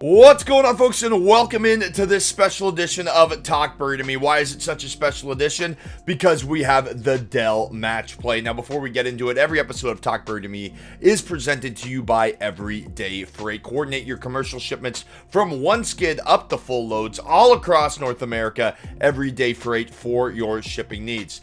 What's going on, folks, and welcome in to this special edition of Talk Birdie to Me. Why is it such a special edition? Because we have the Dell match play. Now, before we get into it, every episode of Talk Birdie to Me is presented to you by Everyday Freight. Coordinate your commercial shipments from one skid up to full loads all across North America. Everyday Freight for your shipping needs.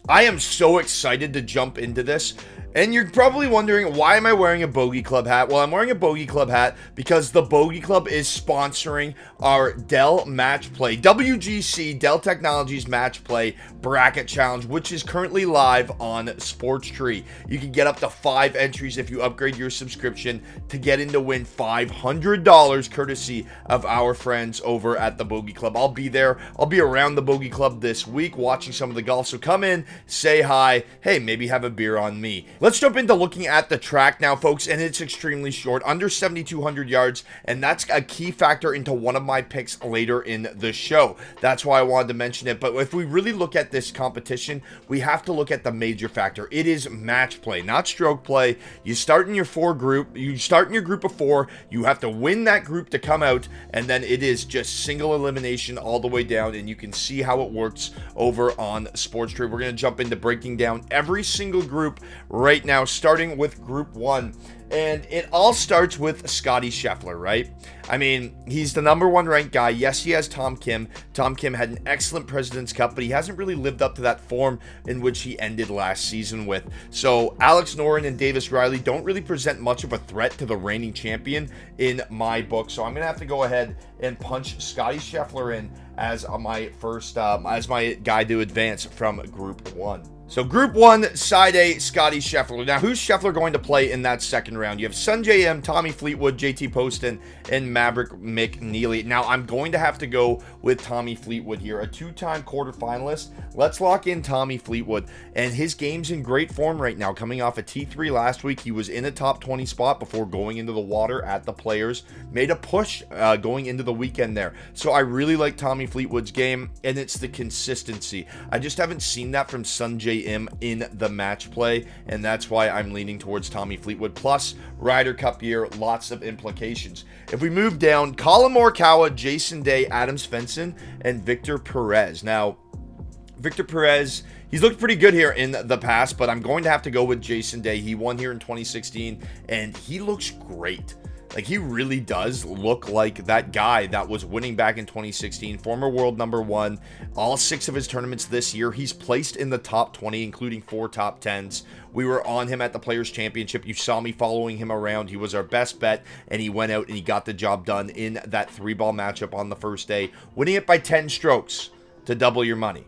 I am so excited to jump into this. And you're probably wondering, why am I wearing a Bogey Club hat? Well, I'm wearing a Bogey Club hat because the Bogey Club is sponsoring our Dell Match Play, Wgc-Dell Technologies Match Play Bracket Challenge, which is currently live on SportsTree. You can get up to 5 entries if you upgrade your subscription to get in to win $500 courtesy of our friends over at the Bogey Club. I'll be there. I'll be around the Bogey Club this week watching some of the golf, so come in, say hi, hey, maybe have a beer on me. Let's jump into looking at the track now, folks, and it's extremely short, under 7,200 yards, and that's a key factor into one of my picks later in the show. That's why I wanted to mention it, but if we really look at this competition, we have to look at the major factor. It is match play, not stroke play. You start in your group of 4, you have to win that group to come out, and then it is just single elimination all the way down, and you can see how it works over on SportsTree. We're going to jump into breaking down every single group right now, starting with Group 1. And it all starts with Scottie Scheffler, right? I mean, he's the number 1 ranked guy. Yes, he has Tom Kim. Tom Kim had an excellent President's Cup, but he hasn't really lived up to that form in which he ended last season with. So Alex Noren and Davis Riley don't really present much of a threat to the reigning champion in my book. So I'm going to have to go ahead and punch Scottie Scheffler in as my first, as my guy to advance from Group 1. So Group 1, Side A, Scottie Scheffler. Now, who's Scheffler going to play in that second round? You have Sungjae M, Tommy Fleetwood, JT Poston, and Maverick McNeely. Now, I'm going to have to go with Tommy Fleetwood here, a 2-time quarterfinalist. Let's lock in Tommy Fleetwood. And his game's in great form right now. Coming off a T3 last week, he was in a top 20 spot before going into the water at the Players. Made a push going into the weekend there. So I really like Tommy Fleetwood's game, and it's the consistency. I just haven't seen that from Sungjae M in the match play, and that's why I'm leaning towards Tommy Fleetwood. Plus, Ryder Cup year, lots of implications. If we move down, Colin Morikawa, Jason Day, Adam Svensson, and Victor Perez. Now, Victor Perez, he's looked pretty good here in the past, but I'm going to have to go with Jason Day. He won here in 2016, and he looks great. Like, he really does look like that guy that was winning back in 2016, former world number 1. All 6 of his tournaments this year, he's placed in the top 20, including 4 top 10s. We were on him at the Players Championship. You saw me following him around. He was our best bet, and he went out and he got the job done in that 3-ball matchup on the first day, winning it by 10 strokes to double your money.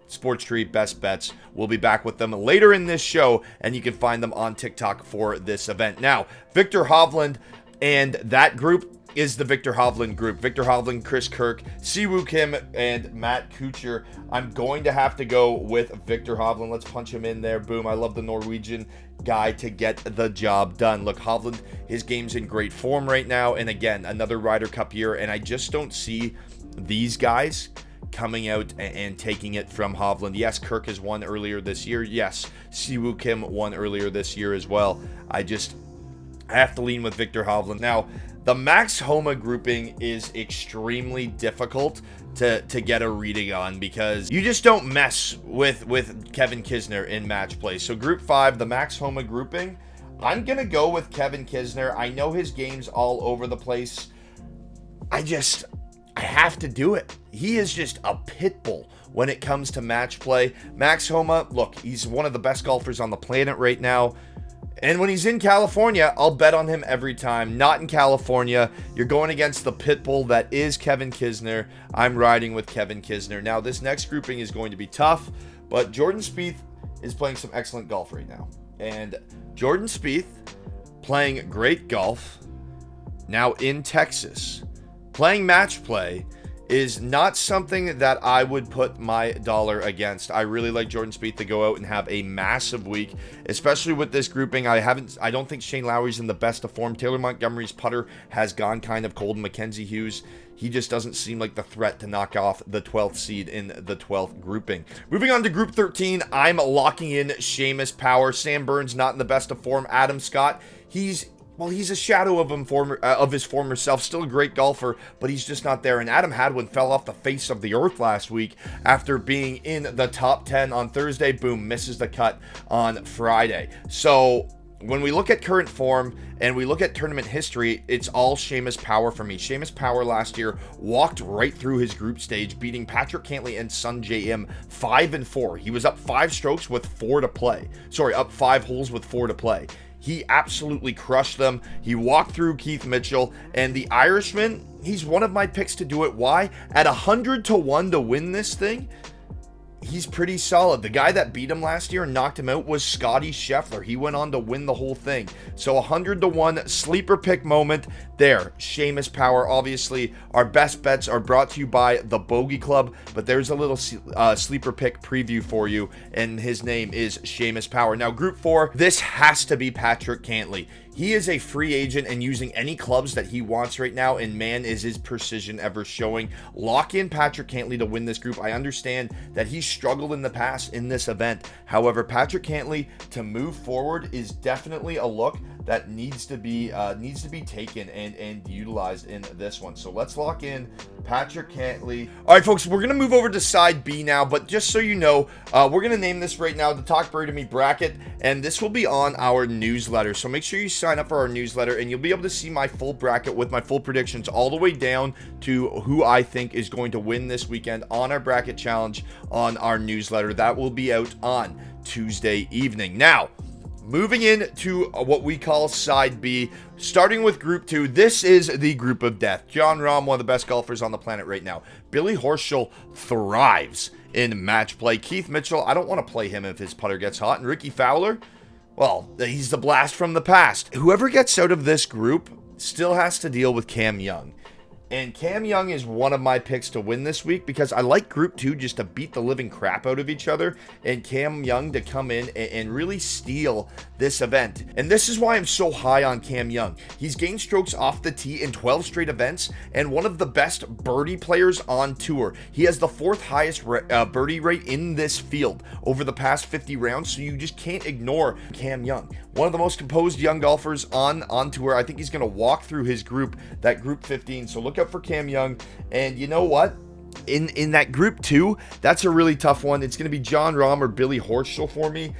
SportsTree Best Bets. We'll be back with them later in this show, and you can find them on TikTok for this event. Now, Victor Hovland, and that group is the Victor Hovland group. Victor Hovland, Chris Kirk, Siwoo Kim, and Matt Kuchar. I'm going to have to go with Victor Hovland. Let's punch him in there. Boom. I love the Norwegian guy to get the job done. Look, Hovland, his game's in great form right now. And again, another Ryder Cup year. And I just don't see these guys coming out and taking it from Hovland. Yes, Kirk has won earlier this year. Yes, Siwoo Kim won earlier this year as well. I have to lean with Victor Hovland. Now, the Max Homa grouping is extremely difficult to get a reading on because you just don't mess with Kevin Kisner in match play. So Group 5, the Max Homa grouping, I'm going to go with Kevin Kisner. I know his game's all over the place. I have to do it. He is just a pit bull when it comes to match play. Max Homa, look, he's one of the best golfers on the planet right now. And when he's in California, I'll bet on him every time. Not in California. You're going against the pit bull that is Kevin Kisner. I'm riding with Kevin Kisner. Now, this next grouping is going to be tough, but Jordan Spieth is playing some excellent golf right now. And Jordan Spieth playing great golf now in Texas, playing match play, is not something that I would put my dollar against. I really like Jordan Spieth to go out and have a massive week, especially with this grouping. I don't think Shane Lowry's in the best of form. Taylor Montgomery's putter has gone kind of cold. Mackenzie Hughes, he just doesn't seem like the threat to knock off the 12th seed in the 12th grouping. Moving on to Group 13, I'm locking in Seamus Power. Sam Burns not in the best of form. Adam Scott, he's well, he's a shadow of him of his former self. Still a great golfer, but he's just not there. And Adam Hadwin fell off the face of the earth last week after being in the top 10 on Thursday. Boom, misses the cut on Friday. So when we look at current form and we look at tournament history, it's all Seamus Power for me. Seamus Power last year walked right through his group stage, beating Patrick Cantlay and Sun J.M. 5-4. He was up 5 strokes with 4 to play. Sorry, up 5 holes with 4 to play. He absolutely crushed them. He walked through Keith Mitchell, and the Irishman, he's one of my picks to do it. Why? At 100-1 to win this thing, he's pretty solid. The guy that beat him last year and knocked him out was Scotty Scheffler. He went on to win the whole thing. So 100-1 sleeper pick moment there. Seamus Power. Obviously, our best bets are brought to you by the Bogey Club, but there's a little sleeper pick preview for you, and his name is Seamus Power. Now, Group 4, this has to be Patrick Cantlay. He is a free agent and using any clubs that he wants right now, and man, is his precision ever showing. Lock in Patrick Cantlay to win this group. I understand that he struggled in the past in this event. However, Patrick Cantlay to move forward is definitely a look that needs to be taken and utilized in this one. So let's lock in Patrick Cantlay. All right, folks, we're going to move over to side B now, but just so you know, we're going to name this right now the Talk Birdie to Me bracket, and this will be on our newsletter. So make sure you sign up for our newsletter, and you'll be able to see my full bracket with my full predictions all the way down to who I think is going to win this weekend on our bracket challenge on our newsletter. That will be out on Tuesday evening. Now, moving into what we call Side B, starting with Group 2, this is the group of death. Jon Rahm, one of the best golfers on the planet right now. Billy Horschel thrives in match play. Keith Mitchell, I don't want to play him if his putter gets hot. And Ricky Fowler, well, he's the blast from the past. Whoever gets out of this group still has to deal with Cam Young. And Cam Young is one of my picks to win this week because I like Group 2 just to beat the living crap out of each other, and Cam Young to come in and really steal this event. And this is why I'm so high on Cam Young. He's gained strokes off the tee in 12 straight events and one of the best birdie players on tour. He has the 4th highest birdie rate in this field over the past 50 rounds, so you just can't ignore Cam Young. One of the most composed young golfers on tour. I think he's going to walk through his group, that Group 15. So look out for Cam Young. And you know what? In that Group 2, that's a really tough one. It's going to be Jon Rahm or Billy Horschel for me.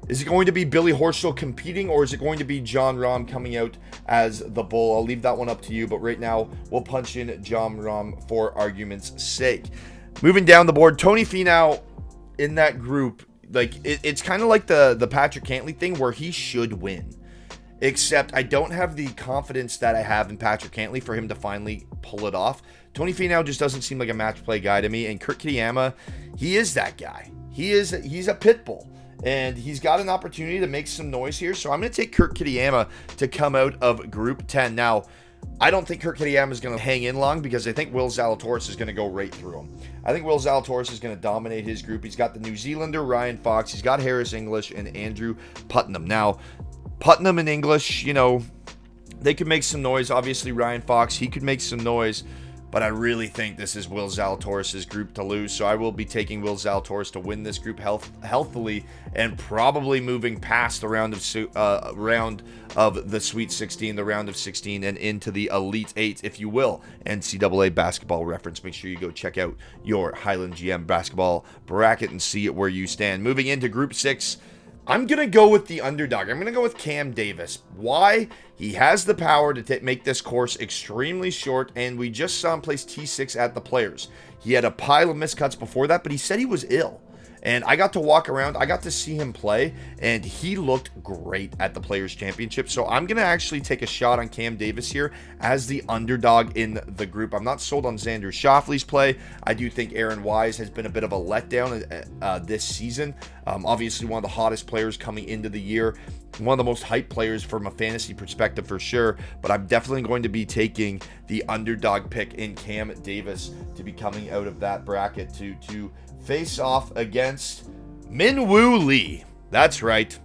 Is it going to be Billy Horschel competing, or is it going to be Jon Rahm coming out as the bull? I'll leave that one up to you. But right now, we'll punch in Jon Rahm for argument's sake. Moving down the board, Tony Finau in that group. Like, it's kind of like the Patrick Cantlay thing where he should win. Except I don't have the confidence that I have in Patrick Cantlay for him to finally pull it off. Tony Finau just doesn't seem like a match play guy to me. And Kurt Kitayama, he is that guy. He's a pit bull. And he's got an opportunity to make some noise here. So I'm going to take Kurt Kitayama to come out of Group 10. Now, I don't think Kurt Kitayama is going to hang in long because I think Will Zalatoris is going to go right through him. I think Will Zalatoris is going to dominate his group. He's got the New Zealander Ryan Fox. He's got Harris English and Andrew Putnam. Now, Putnam and English, you know, they could make some noise. Obviously, Ryan Fox, he could make some noise. But I really think this is Will Zalatoris' group to lose. So I will be taking Will Zalatoris to win this group healthily and probably moving past the round of the Sweet 16, the round of 16, and into the Elite 8, if you will. NCAA basketball reference. Make sure you go check out your Highland GM basketball bracket and see it where you stand. Moving into Group 6, I'm going to go with the underdog. I'm going to go with Cam Davis. Why? He has the power to make this course extremely short, and we just saw him place T6 at the Players. He had a pile of miscuts before that, but he said he was ill. And I got to walk around. I got to see him play, and he looked great at the Players' Championship. So I'm going to actually take a shot on Cam Davis here as the underdog in the group. I'm not sold on Xander Schauffele's play. I do think Aaron Wise has been a bit of a letdown this season. Obviously, one of the hottest players coming into the year. One of the most hyped players from a fantasy perspective for sure. But I'm definitely going to be taking the underdog pick in Cam Davis to be coming out of that bracket to face off against Min Woo Lee. That's right.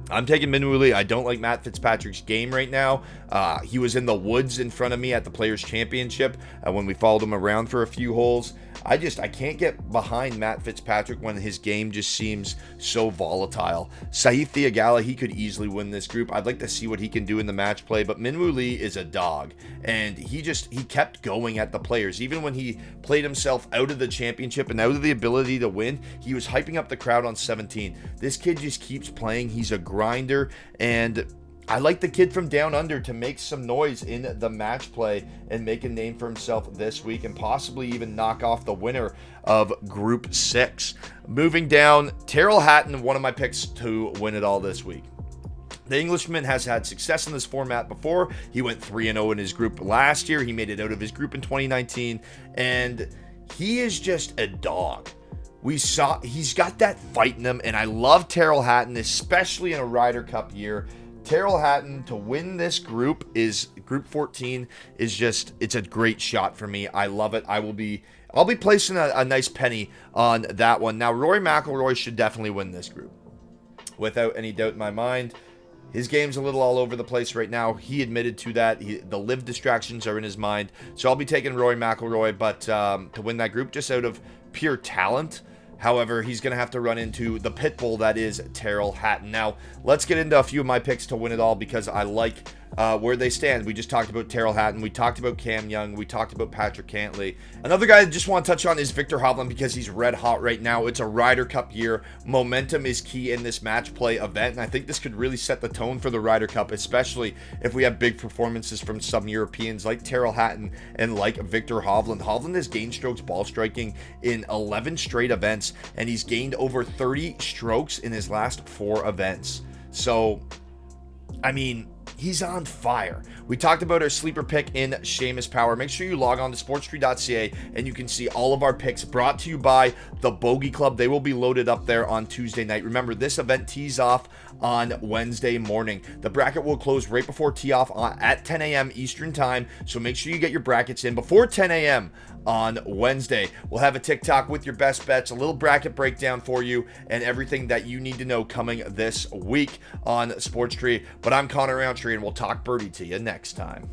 I'm taking Minwoo Lee. I don't like Matt Fitzpatrick's game right now. He was in the woods in front of me at the Players' Championship when we followed him around for a few holes. I can't get behind Matt Fitzpatrick when his game just seems so volatile. Sahith Theegala, he could easily win this group. I'd like to see what he can do in the match play, but Minwoo Lee is a dog, and he kept going at the Players. Even when he played himself out of the championship and out of the ability to win, he was hyping up the crowd on 17. This kid just keeps playing. He's a grinder, and I like the kid from down under to make some noise in the match play and make a name for himself this week and possibly even knock off the winner of Group 6. Moving down, Tyrrell Hatton, one of my picks to win it all this week. The Englishman has had success in this format before. He went 3-0 in his group last year. He made it out of his group in 2019, and he is just a dog. He's got that fight in him, and I love Tyrrell Hatton, especially in a Ryder Cup year. Tyrrell Hatton to win this group Group 14 it's a great shot for me. I love it. I'll be placing a nice penny on that one. Now, Rory McIlroy should definitely win this group, without any doubt in my mind. His game's a little all over the place right now. He admitted to that. The live distractions are in his mind. So I'll be taking Rory McIlroy, but to win that group just out of pure talent. However, he's going to have to run into the pit bull that is Tyrrell Hatton. Now, let's get into a few of my picks to win it all because I like where they stand. We just talked about Tyrrell Hatton. We talked about Cam Young. We talked about Patrick Cantlay. Another guy I just want to touch on is Viktor Hovland because he's red hot right now. It's a Ryder Cup year. Momentum is key in this match play event, and I think this could really set the tone for the Ryder Cup, especially if we have big performances from some Europeans like Tyrrell Hatton and like Viktor Hovland. Hovland has gained strokes ball striking in 11 straight events, and he's gained over 30 strokes in his last 4 events. So, I mean, he's on fire. We talked about our sleeper pick in Seamus Power. Make sure you log on to sportstree.ca and you can see all of our picks brought to you by the Bogey Club. They will be loaded up there on Tuesday night. Remember, this event tees off on Wednesday morning. The bracket will close right before tee off at 10 a.m. Eastern time, so make sure you get your brackets in before 10 a.m. on Wednesday. We'll have a TikTok with your best bets, a little bracket breakdown for you, and everything that you need to know coming this week on Sports Tree. But I'm Connor Roundtree, and we'll talk birdie to you next time.